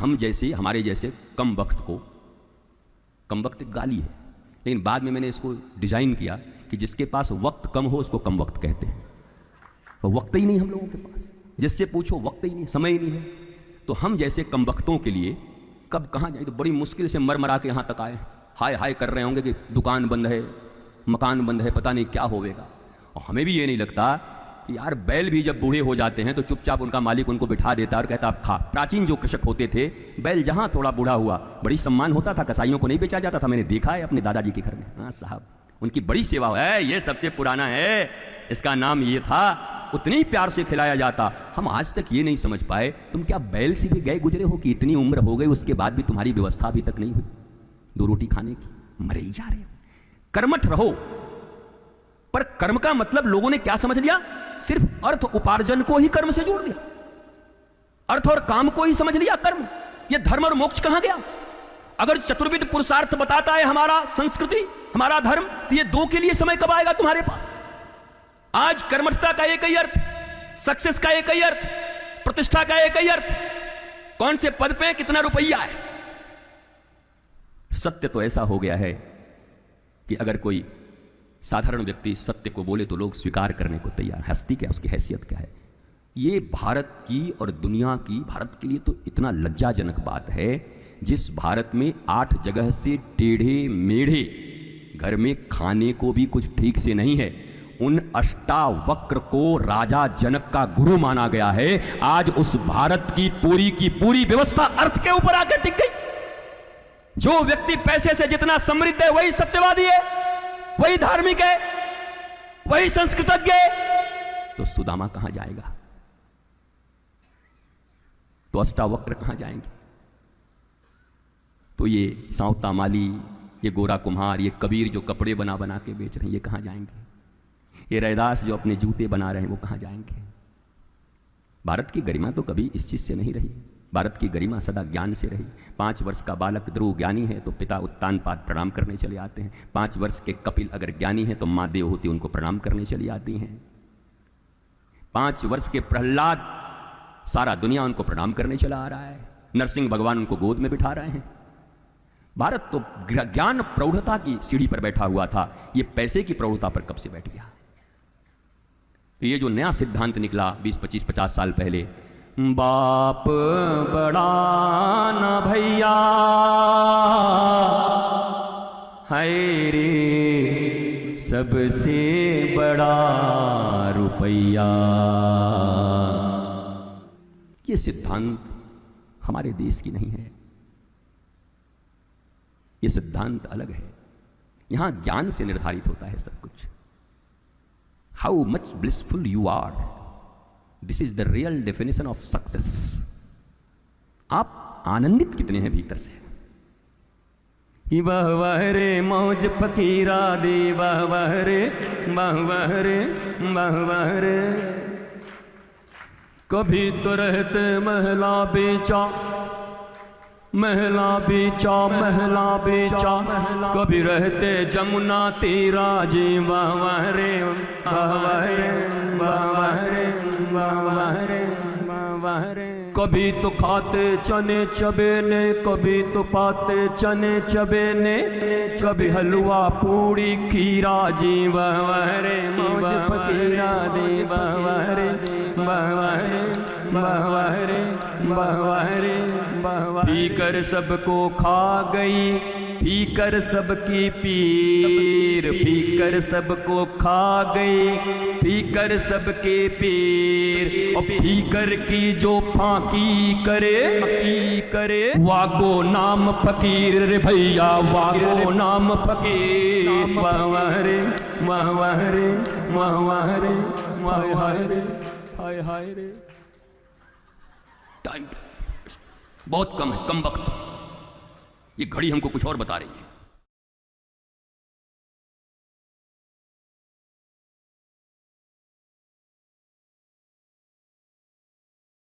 हम जैसे, हमारे जैसे कम वक्त को, कम वक्त एक गाली है, लेकिन बाद में मैंने इसको डिजाइन किया कि जिसके पास वक्त कम हो उसको कम वक्त कहते हैं। तो वक्त ही नहीं हम लोगों के पास, जिससे पूछो वक्त ही नहीं, समय ही नहीं है। तो हम जैसे कम वक्तों के लिए कब कहाँ जाए, तो बड़ी मुश्किल से मर मरा के यहाँ तक आए, हाय हाय कर रहे होंगे कि दुकान बंद है, मकान बंद है, पता नहीं क्या होवेगा। और हमें भी ये नहीं लगता कि यार बैल भी जब बूढ़े हो जाते हैं तो चुपचाप उनका मालिक उनको बिठा देता और कहता आप खा। प्राचीन जो कृषक होते थे, बैल जहाँ थोड़ा बूढ़ा हुआ बड़ी सम्मान होता था, कसाईयों को नहीं बेचा जाता था। मैंने देखा है अपने दादाजी के घर में। हाँ साहब, उनकी बड़ी सेवा है, ये सबसे पुराना है, इसका नाम ये था, उतनी प्यार से खिलाया जाता। हम आज तक ये नहीं समझ पाए, तुम क्या बैल से भी गए गुजरे हो कि इतनी उम्र हो गई उसके बाद भी तुम्हारी व्यवस्था अभी तक नहीं हुई 2 रोटी खाने की, मरे ही जा रहे हो। कर्मठ रहो, पर कर्म का मतलब लोगों ने क्या समझ लिया, सिर्फ अर्थ उपार्जन को ही कर्म से जोड़ दिया, अर्थ और काम को ही समझ लिया कर्म। ये धर्म और मोक्ष कहां गया? अगर चतुर्विध पुरुषार्थ बताता है हमारा संस्कृति, हमारा धर्म, तो ये 2 के लिए समय कब आएगा तुम्हारे पास? आज कर्मठता का एक ही अर्थ, सक्सेस का एक ही अर्थ, प्रतिष्ठा का एक ही अर्थ, कौन से पद पे कितना रुपया है। सत्य तो ऐसा हो गया है कि अगर कोई साधारण व्यक्ति सत्य को बोले तो लोग स्वीकार करने को तैयार। हस्ती क्या, उसकी हैसियत क्या है? ये भारत की और दुनिया की, भारत के लिए तो इतना लज्जाजनक बात है, जिस भारत में 8 जगह से टेढ़े मेढ़े घर में खाने को भी कुछ ठीक से नहीं है, उन अष्टावक्र को राजा जनक का गुरु माना गया है। आज उस भारत की पूरी व्यवस्था अर्थ के ऊपर आकर टिक गई। जो व्यक्ति पैसे से जितना समृद्ध है वही सत्यवादी है, वही धार्मिक है, वही संस्कृतज्ञ है। तो सुदामा कहां जाएगा? तो अष्टावक्र कहां जाएंगे? तो ये सांवता माली, ये गोरा कुम्हार, ये कबीर जो कपड़े बना बना के बेच रहे हैं, ये कहां जाएंगे? ये रैदास जो अपने जूते बना रहे हैं, वो कहां जाएंगे? भारत की गरिमा तो कभी इस चीज से नहीं रही। भारत की गरिमा सदा ज्ञान से रही। 5 वर्ष का बालक ध्रुव ज्ञानी है तो पिता उत्तानपाद प्रणाम करने चले आते हैं। 5 वर्ष के कपिल अगर ज्ञानी है तो माँ देवहूति उनको प्रणाम करने चली आती हैं। 5 वर्ष के प्रहलाद, सारा दुनिया उनको प्रणाम करने चला आ रहा है। नरसिंह भगवान उनको गोद में बिठा रहे हैं। भारत तो ज्ञान प्रौढ़ता की सीढ़ी पर बैठा हुआ था, ये पैसे की प्रौढ़ता पर कब से बैठ गया? तो ये जो नया सिद्धांत निकला 20, 25, 50 साल पहले, बाप बड़ा न भैया है रे, सबसे बड़ा रुपया, ये सिद्धांत हमारे देश की नहीं है। ये सिद्धांत अलग है। यहां ज्ञान से निर्धारित होता है सब कुछ। How much blissful you are, this is the real definition of success. आप आनंदित कितने हैं भीतर से? वह वह रे मौज फकीरा दे, वह वह रे, वह वह रे, वह वह रे। कभी तो रहते महला बेचा, महला बेचा, महला बेचा, कभी रहते जमुना तेरा जी, वाह वाह रे, वाह वाह रे, वाह वाह रे, वाह वाह रे, वाह वाह रे। कभी तो खाते चने चबेने, कभी तो पाते चने चबेने, कभी हलवा पूड़ी खीरा जी, वाह वाह रे, मौज फकीरा दे, वाह वाह रे, वाह वाह रे, वाह वाह रे, वाह वाह रे, वाह वाह। पीकर सबको खा गई, पीकर सबकी पीर, पीकर सबको खा गई, पीकर सबके पीर। और पीकर की जो फाकी करे, करे वागो नाम फकीर रे भैया, वागो नाम फकीर। वाह वाह रे, वाह वाह रे, वाह वाह रे, वाह वाह रे, हाय हाय रे। टाइम बहुत कम है, कम वक्त। ये घड़ी हमको कुछ और बता रही है।